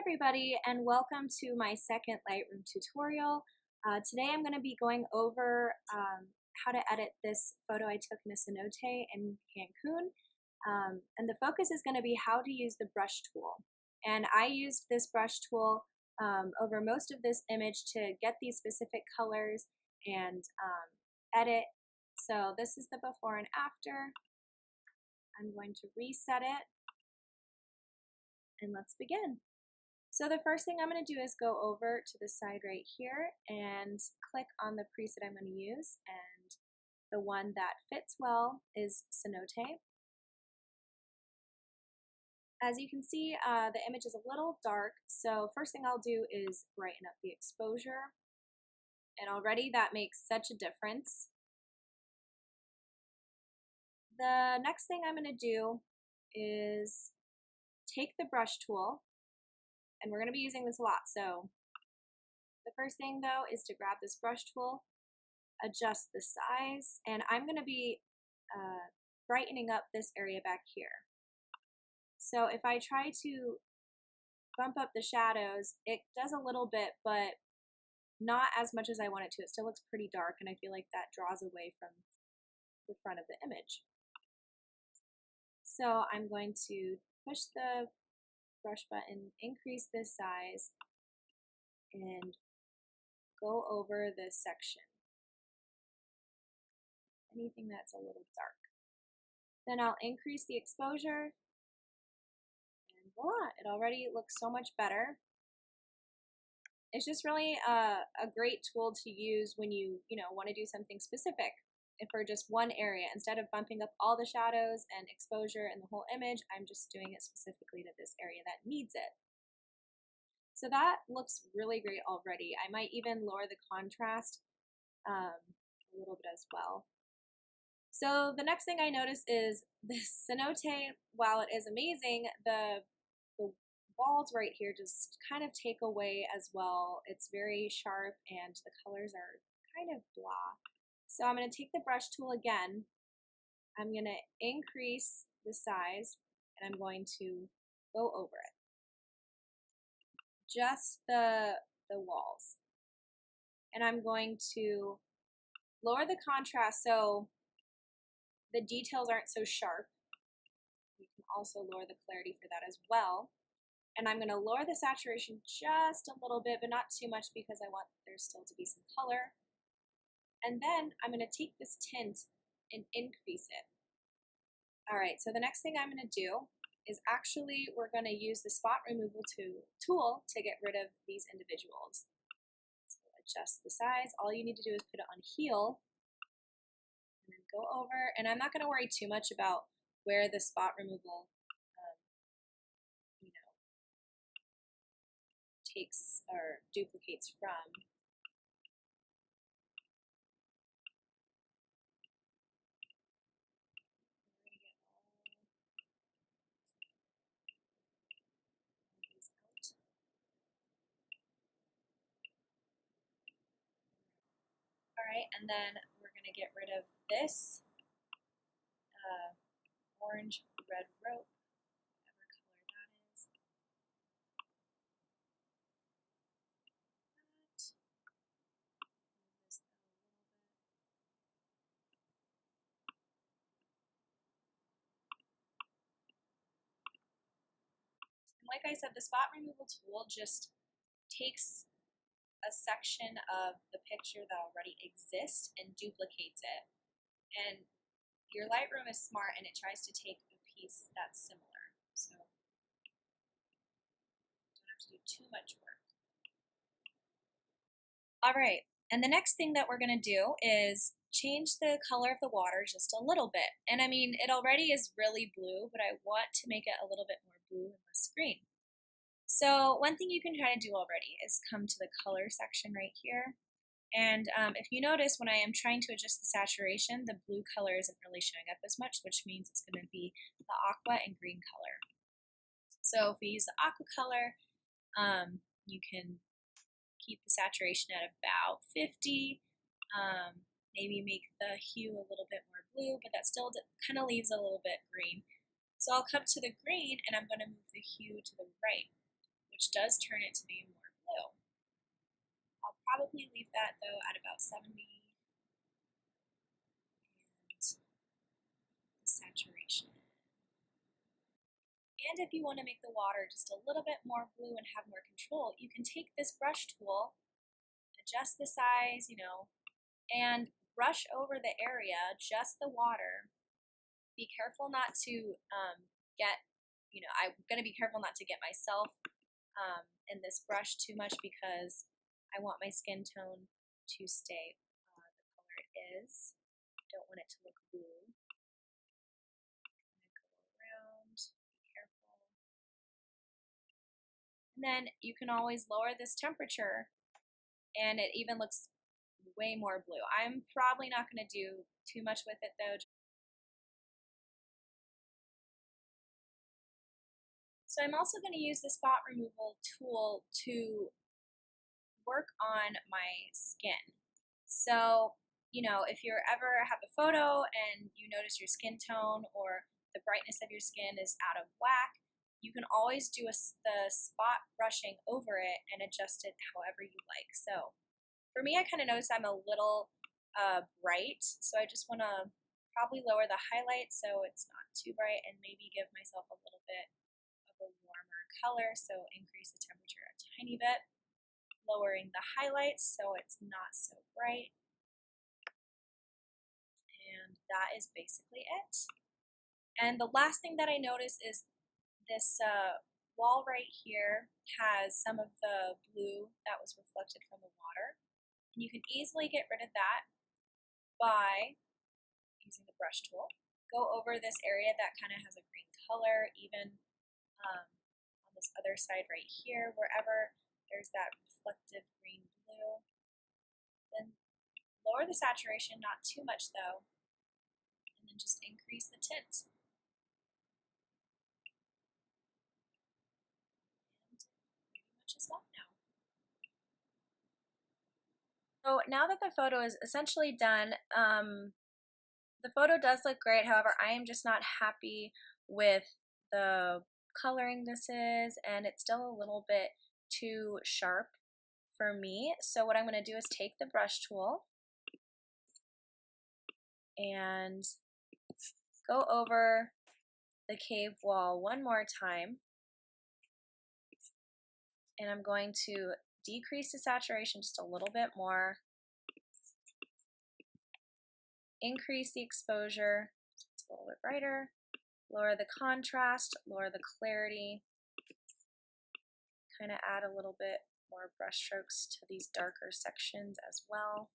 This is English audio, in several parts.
everybody, and welcome to my second Lightroom tutorial. Today I'm going to be going over how to edit this photo I took in a cenote in Cancun. And the focus is going to be how to use the brush tool. And I used this brush tool over most of this image to get these specific colors and edit. So this is the before and after. I'm going to reset it. And let's begin. So the first thing I'm going to do is go over to the side right here and click on the preset I'm going to use, and the one that fits well is cenote. As you can see, the image is a little dark, so first thing I'll do is brighten up the exposure, and already that makes such a difference. The next thing I'm going to do is take the brush tool, and we're going to be using this a lot. So the first thing though is to grab this brush tool, adjust the size, and I'm going to be brightening up this area back here. So if I try to bump up the shadows, it does a little bit, but not as much as I want it to. It still looks pretty dark, and I feel like that draws away from the front of the image. So I'm going to push the brush button, increase this size, and go over this section. Anything that's a little dark. Then I'll increase the exposure, and voila, it already looks so much better. It's just really a great tool to use when you want to do something specific. And for just one area, instead of bumping up all the shadows and exposure in the whole image, I'm just doing it specifically to this area that needs it. So that looks really great already. I might even lower the contrast a little bit as well. So the next thing I notice is this cenote, while it is amazing, the walls right here just kind of take away as well. It's very sharp and the colors are kind of blah. So I'm going to take the brush tool again. I'm going to increase the size, and I'm going to go over it. Just the walls. And I'm going to lower the contrast so the details aren't so sharp. You can also lower the clarity for that as well. And I'm going to lower the saturation just a little bit, but not too much because I want there still to be some color. And then I'm going to take this tint and increase it. All right, so the next thing I'm going to do is actually we're going to use the spot removal tool to get rid of these individuals. So adjust the size. All you need to do is put it on heal and then go over. And I'm not going to worry too much about where the spot removal takes or duplicates from. Alright, and then we're going to get rid of this orange red rope, whatever color that is. And like I said, the spot removal tool just takes a section of the picture that already exists and duplicates it. And your Lightroom is smart and it tries to take a piece that's similar. So you don't have to do too much work. Alright, and the next thing that we're going to do is change the color of the water just a little bit. And I mean, it already is really blue, but I want to make it a little bit more blue and less green. So one thing you can try to do already is come to the color section right here. And if you notice, when I am trying to adjust the saturation, the blue color isn't really showing up as much, which means it's going to be the aqua and green color. So if we use the aqua color, you can keep the saturation at about 50, maybe make the hue a little bit more blue, but that still kind of leaves a little bit green. So I'll come to the green and I'm going to move the hue to the right, which does turn it to be more blue. I'll probably leave that though at about 70 and the saturation. And if you want to make the water just a little bit more blue and have more control, you can take this brush tool, adjust the size, and brush over the area, just the water. Be careful not to get, I'm going to be careful not to get myself in this brush too much because I want my skin tone to stay the color it is. Don't want it to look blue. I'm going to go around, be careful. And then you can always lower this temperature and it even looks way more blue. I'm probably not going to do too much with it though. So I'm also going to use the spot removal tool to work on my skin. So, if you ever have a photo and you notice your skin tone or the brightness of your skin is out of whack, you can always do the spot brushing over it and adjust it however you like. So for me, I kind of notice I'm a little bright, so I just want to probably lower the highlight so it's not too bright and maybe give myself a little bit of a warmer color, so increase the temperature a tiny bit, lowering the highlights so it's not so bright. And that is basically it. And the last thing that I notice is this wall right here has some of the blue that was reflected from the water. And you can easily get rid of that by using the brush tool. Go over this area that kind of has a green color, even on this other side right here, wherever there's that reflective green blue. Then lower the saturation, not too much though, and then just increase the tint. And pretty much is done now. So now that the photo is essentially done, the photo does look great. However, I am just not happy with the coloring this is, and it's still a little bit too sharp for me. So what I'm going to do is take the brush tool and go over the cave wall one more time, and I'm going to decrease the saturation just a little bit more, increase the exposure so it's a little bit brighter, lower the contrast, lower the clarity, kind of add a little bit more brush strokes to these darker sections as well.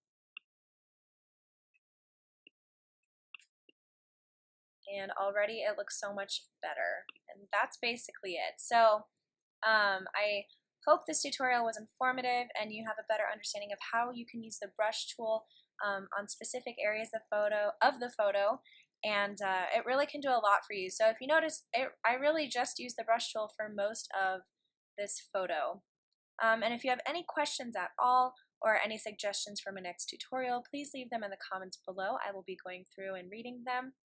And already it looks so much better. And that's basically it. So I hope this tutorial was informative and you have a better understanding of how you can use the brush tool on specific areas of the photo, and it really can do a lot for you. So if you notice, I really just used the brush tool for most of this photo. And if you have any questions at all or any suggestions for my next tutorial, please leave them in the comments below. I will be going through and reading them.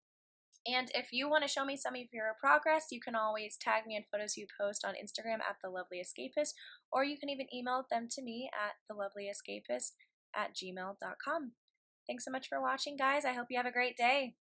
And if you want to show me some of your progress, you can always tag me in photos you post on Instagram at @thelovelyescapist, or you can even email them to me at thelovelyescapist@gmail.com. Thanks so much for watching, guys. I hope you have a great day.